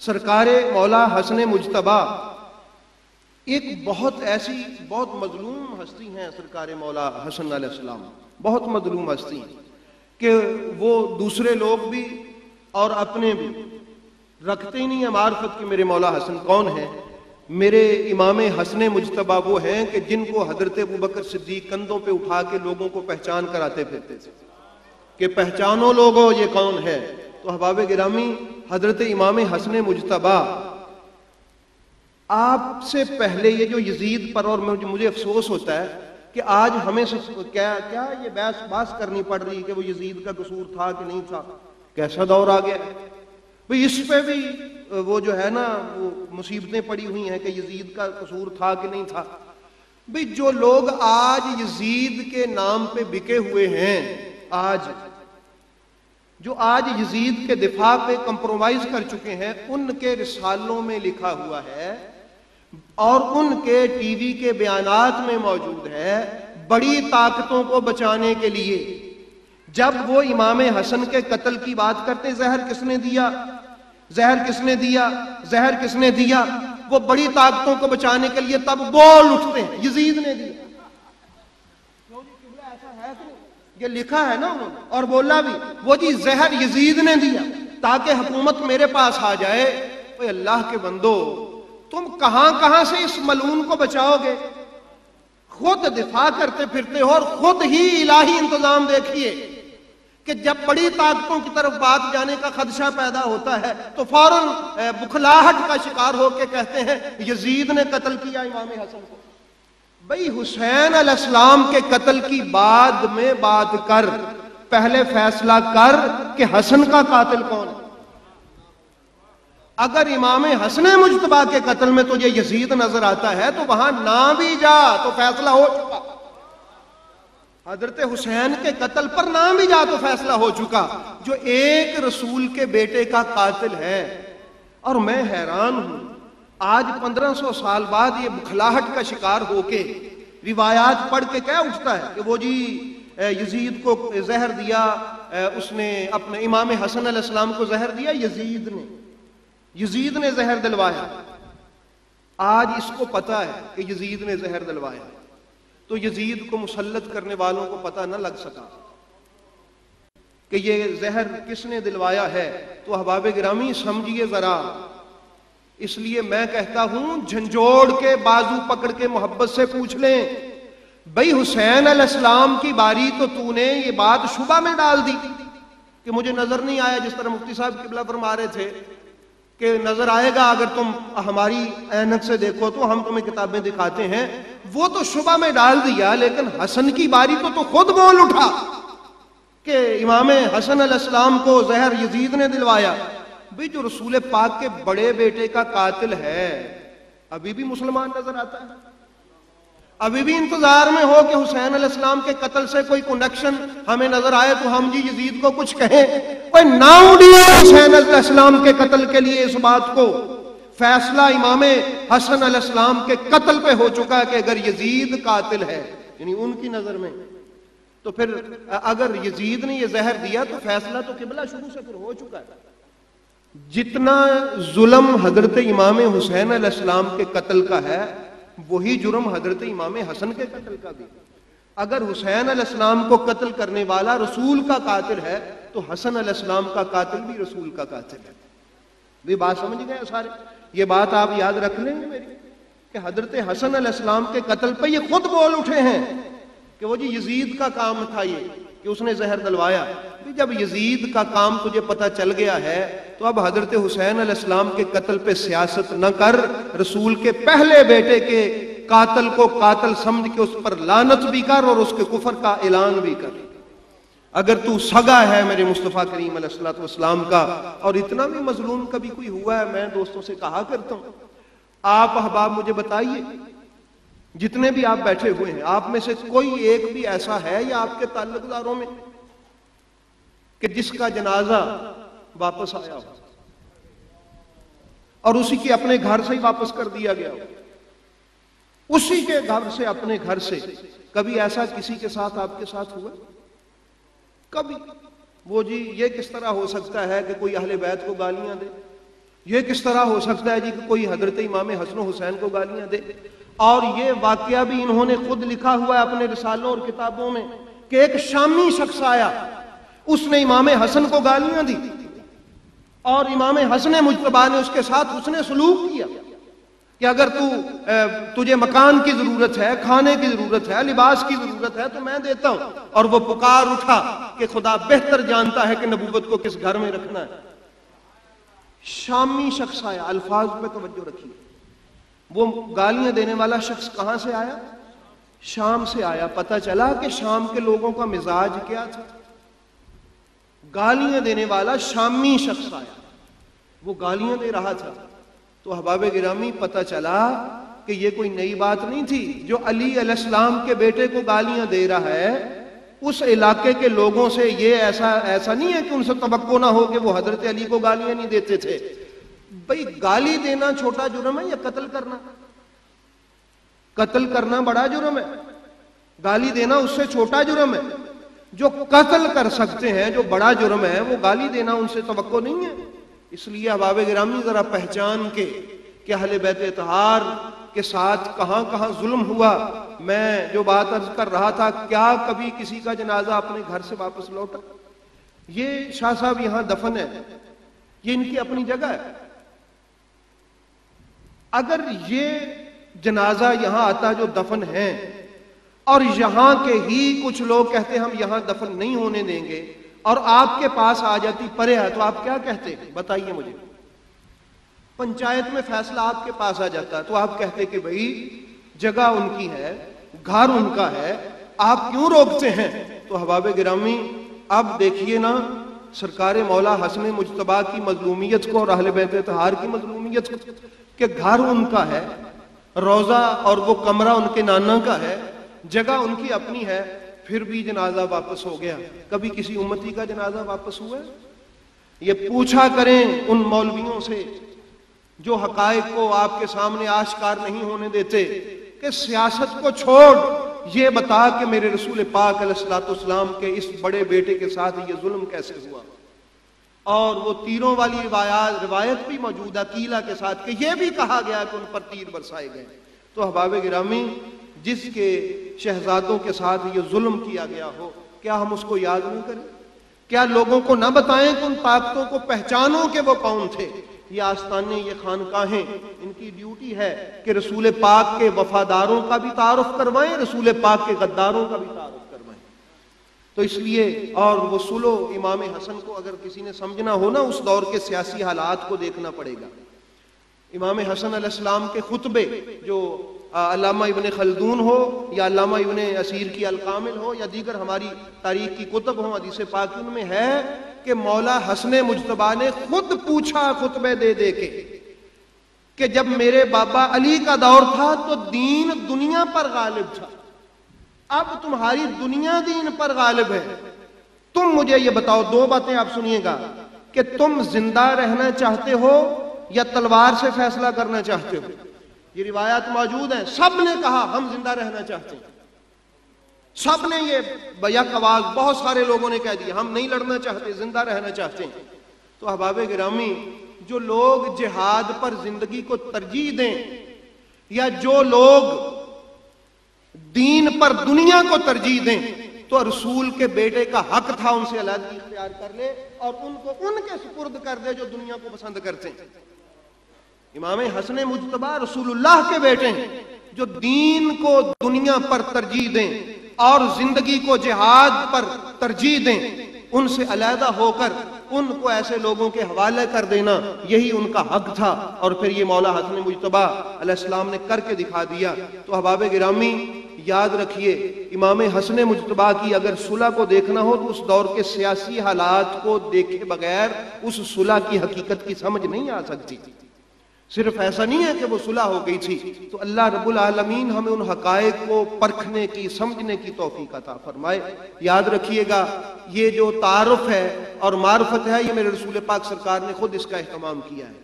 सरकारे मौला हसन मुजतबा एक बहुत ऐसी बहुत मजलूम हस्ती हैं। सरकारे मौला हसन अलैहिस्सलाम बहुत मजलूम हस्ती हैं कि वो दूसरे लोग भी और अपने भी रखते ही नहीं है मार्फत कि मेरे मौला हसन कौन है। मेरे इमाम हसन मुजतबा वो हैं कि जिनको हजरत अबू बकर सिद्दीक कंधों पे उठा के लोगों को पहचान कराते फिरते थे कि पहचानो लोगों ये कौन है। तो अहबाब गिरामी, हजरत इमाम हसन मुजतबा आपसे पहले ये जो यजीद पर, और मुझे अफसोस होता है कि आज हमें क्या क्या ये बास करनी पड़ रही है कि वो यजीद का कसूर था कि नहीं था। कैसा दौर आ गया भाई, इस पे भी वो जो है ना वो मुसीबतें पड़ी हुई हैं कि यजीद का कसूर था कि नहीं था। भाई जो लोग आज यजीद के नाम पे बिके हुए हैं, जो आज यजीद के दिफा पे कंप्रोमाइज कर चुके हैं, उनके रिसालों में लिखा हुआ है और उनके टीवी के बयानात में मौजूद है, बड़ी ताकतों को बचाने के लिए जब वो इमाम हसन के कत्ल की बात करते, जहर किसने दिया, जहर किसने दिया, जहर किसने दिया, वो बड़ी ताकतों को बचाने के लिए तब बोल उठते हैं यजीद ने दिया। ऐसा है कि ये लिखा है ना उन्होंने, और बोला भी वो जी जहर यजीद ने दिया ताकि हुकूमत मेरे पास आ जाए। तो अल्लाह के बंदो, तुम कहां कहां से इस मलून को बचाओगे? खुद दिफा करते फिरते हो और खुद ही इलाही इंतजाम देखिए कि जब बड़ी ताकतों की तरफ बात जाने का खदशा पैदा होता है तो फौरन बुखलाहट का शिकार होकर कहते हैं यजीद ने कत्ल किया इमाम हसन को। भाई हुसैन अलैहिस्सलाम के कत्ल की बाद में बात कर, पहले फैसला कर कि हसन का कातिल कौन है। अगर इमाम हसन मुजतबा के कत्ल में तुझे यजीद नजर आता है तो वहां ना भी जा तो फैसला हो चुका। हजरत हुसैन के कत्ल पर ना भी जा तो फैसला हो चुका, जो एक रसूल के बेटे का कातिल है। और मैं हैरान हूं, आज 1500 साल बाद ये बुखलाहट का शिकार होके रिवायात पढ़ के क्या उठता है कि वो जी यजीद को जहर दिया, उसने अपने इमाम हसन अलैहिस्सलाम को जहर दिया, यजीद ने जहर दिलवाया। आज इसको पता है कि यजीद ने जहर दिलवाया, तो यजीद को मुसल्लत करने वालों को पता न लग सका कि ये जहर किसने दिलवाया है। तो अहबाब गिरामी समझिए जरा, इसलिए मैं कहता हूं झंझोड़ के बाजू पकड़ के मोहब्बत से पूछ लें, भाई हुसैन अलैहिस्सलाम की बारी तो तूने ये बात शुबा में डाल दी कि मुझे नजर नहीं आया, जिस तरह मुफ्ती साहब किबला फरमा रहे थे कि नजर आएगा अगर तुम हमारी ऐनक से देखो तो हम तुम्हें किताबें दिखाते हैं। वो तो शुबा में डाल दिया, लेकिन हसन की बारी तो खुद बोल उठा कि इमाम हसन अलैहिस्सलाम को जहर यजीद ने दिलवाया। भाई जो रसूल पाक के बड़े बेटे का कातिल है अभी भी मुसलमान नजर आता है, अभी भी इंतजार में हो कि हुसैन अलैहिस्सलाम के कत्ल से कोई कनेक्शन हमें नजर आए तो हम जी यजीद को कुछ कहें। कोई नाम दिया हुसैन अलैहिस्सलाम के कत्ल के लिए, इस बात को फैसला इमाम हसन अलैहिस्सलाम के कत्ल पे हो चुका है कि अगर यजीद कातिल है यानी उनकी नजर में, तो फिर अगर यजीद ने यह जहर दिया तो फैसला तो किबला शुरू से फिर हो चुका है। जितना जुल्म हजरत इमाम हुसैन अलैहिस्सलाम के कत्ल का है वही जुर्म हजरत इमाम हसन के कत्ल का भी। अगर हुसैन अलैहिस्सलाम को कत्ल करने वाला रसूल का कातिल है तो हसन अलैहिस्सलाम का कातिल भी रसूल का कातिल है। वे बात समझ गए सारे? ये बात आप याद रख लेंगे मेरी कि हजरत हसन अलैहिस्सलाम के कत्ल पे ये खुद बोल उठे हैं कि वो जी यजीद का काम था ये कि उसने जहर दिलवाया। जब यजीद का काम तुझे पता चल गया है तो अब हजरत हुसैन अलैहिस्सलाम के कत्ल पे सियासत न कर, रसूल के पहले बेटे के कातिल को कातिल समझ के उस पर लानत भी कर और उसके कुफर का ऐलान भी कर। अगर तू सगा है मेरे मुस्तफ़ा करीम अलैहिस्सलातु वस्सलाम का, और इतना भी मजलूम कभी कोई हुआ है, मैं दोस्तों से कहा करता हूं, आप अहबाब मुझे बताइए, जितने भी आप बैठे हुए हैं आप में से कोई एक भी ऐसा है या आपके ताल्लुकदारों में कि जिसका जनाजा वापस आया हो और उसी के अपने घर से ही वापस कर दिया गया हो, उसी के घर से, अपने घर से? कभी ऐसा किसी के साथ आपके साथ हुआ? कभी? वो जी ये किस तरह हो सकता है कि कोई अहले बैत को गालियां दे, ये किस तरह हो सकता है जी कि कोई हजरत इमाम हसन हुसैन को गालियां दे? और ये वाकया भी इन्होंने खुद लिखा हुआ है अपने रिसालों और किताबों में कि एक शामी शख्स आया, उसने इमाम हसन को गालियां दी और इमाम हसन मुजतबा ने उसके साथ उसने सलूक किया कि अगर तुझे मकान की जरूरत है, खाने की जरूरत है, लिबास की जरूरत है तो मैं देता हूं। और वो पुकार उठा कि खुदा बेहतर जानता है कि नबूवत को किस घर में रखना है। शामी शख्स आया, अल्फाज पे तवज्जो रखिए, वो गालियां देने वाला शख्स कहां से आया? शाम से आया। पता चला कि शाम के लोगों का मिजाज क्या था। गालियां देने वाला शामी शख्स आया, वो गालियां दे रहा था। तो अहबाब गिरामी पता चला कि ये कोई नई बात नहीं थी। जो अली अलैहिस्सलाम के बेटे को गालियां दे रहा है, उस इलाके के लोगों से ये ऐसा नहीं है कि उनसे तवक्को ना हो कि वो हजरत अली को गालियां नहीं देते थे। भाई गाली देना छोटा जुर्म है या कत्ल करना? कत्ल करना बड़ा जुर्म है, गाली देना उससे छोटा जुर्म है। जो कत्ल कर सकते हैं, जो बड़ा जुर्म है, वो गाली देना उनसे तवक्को नहीं है। इसलिए अहबाब गिरामी जरा पहचान के कि अहले बैत इत्तहार के साथ कहां कहां जुल्म हुआ। मैं जो बात अर्ज कर रहा था, क्या कभी किसी का जनाजा अपने घर से वापस लौटा? ये शाह साहब यहां दफन है, ये इनकी अपनी जगह है। अगर ये जनाजा यहां आता जो दफन है और यहां के ही कुछ लोग कहते हम यहां दफन नहीं होने देंगे और आपके पास आ जाती परे है, तो आप क्या कहते? बताइए मुझे। पंचायत में फैसला आपके पास आ जाता है तो आप कहते कि भाई जगह उनकी है, घर उनका है, आप क्यों रोकते हैं? तो अहबाब गिरामी अब देखिए ना, सरकार मौला हसन मुजतबा की मजलूमियत को और अहले बैत इत्तहार की मजलूमियत को, कि घर उनका है, रोजा और वो कमरा उनके नाना का है, जगह उनकी अपनी है, फिर भी जनाजा वापस हो गया। कभी किसी उम्मती का जनाजा वापस हुआ? ये पूछा करें उन मौलवियों से जो हकायक को आपके सामने आश्कार नहीं होने देते कि सियासत को छोड़ ये बता कि मेरे रसूल पाक अलैहिस्सलाम के इस बड़े बेटे के साथ ये जुल्म कैसे हुआ। और वो तीरों वाली रिवायत भी मौजूद है कीला के साथ कि ये भी कहा गया कि उन पर तीर बरसाए गए। तो अहबाब गिरामी, जिसके शहजादों के साथ ये जुल्म किया गया हो, क्या हम उसको याद नहीं करें? क्या लोगों को ना बताएं कि उन ताकतों को पहचानो कि वो कौन थे? ये आस्थाने, ये खानकाहें, इनकी ड्यूटी है कि रसूल पाक के वफादारों का भी तारुफ करवाएं, रसूल पाक के गद्दारों का भी तारुफ करवाएं। तो इसलिए, और वो सुलो इमाम हसन को अगर किसी ने समझना हो ना, उस दौर के सियासी हालात को देखना पड़ेगा। इमाम हसन अलैहिस्सलाम के खुतबे, जो अल्लामा इब्ने खल्दून हो या अल्लामा इब्ने असीर की अल-कामिल हो या दीगर हमारी तारीख की कुतब हो, हदीस पाक में है कि मौला हसन मुजतबा ने खुद पूछा खुतबे दे दे के कि जब मेरे बाबा अली का दौर था तो दीन दुनिया पर गालिब था, अब तुम्हारी दुनिया दीन पर गालिब है। तुम मुझे ये बताओ, दो बातें आप सुनिएगा, कि तुम जिंदा रहना चाहते हो या तलवार से फैसला करना चाहते हो? ये रिवायात मौजूद है। सब ने कहा हम जिंदा रहना चाहते हैं, सब ने ये बैक आवाज, बहुत सारे लोगों ने कह दिया हम नहीं लड़ना चाहते, जिंदा रहना चाहते हैं। तो अहबाब गिरामी, जो लोग जिहाद पर जिंदगी को तरजीह दें या जो लोग दीन पर दुनिया को तरजीह दें, तो रसूल के बेटे का हक था उनसे अलहदगी इख्तियार कर ले और उनको उनके सुपुर्द कर दे जो दुनिया को पसंद करते हैं। इमाम हसन मुजतबा रसूलुल्लाह के बेटे हैं, जो दीन को दुनिया पर तरजीह दें और जिंदगी को जिहाद पर तरजीह दें, उनसे अलहदा होकर उनको ऐसे लोगों के हवाले कर देना, यही उनका हक था। और फिर ये मौला हसन मुजतबा अलैहिस्सलाम ने करके दिखा दिया। तो अहबाब गिरामी, याद रखिए, इमाम हसन मुजतबा की अगर सुलह को देखना हो तो उस दौर के सियासी हालात को देखे बगैर उस सुलह की हकीकत की समझ नहीं आ सकती। सिर्फ ऐसा नहीं है कि वो सुलह हो गई थी। तो अल्लाह रब्बुल आलमीन हमें उन हकायक को परखने की, समझने की तौफीक अता फरमाए। याद रखिएगा, ये जो तारुफ है और मार्फत है, ये मेरे रसूल पाक सरकार ने खुद इसका एहतमाम किया है।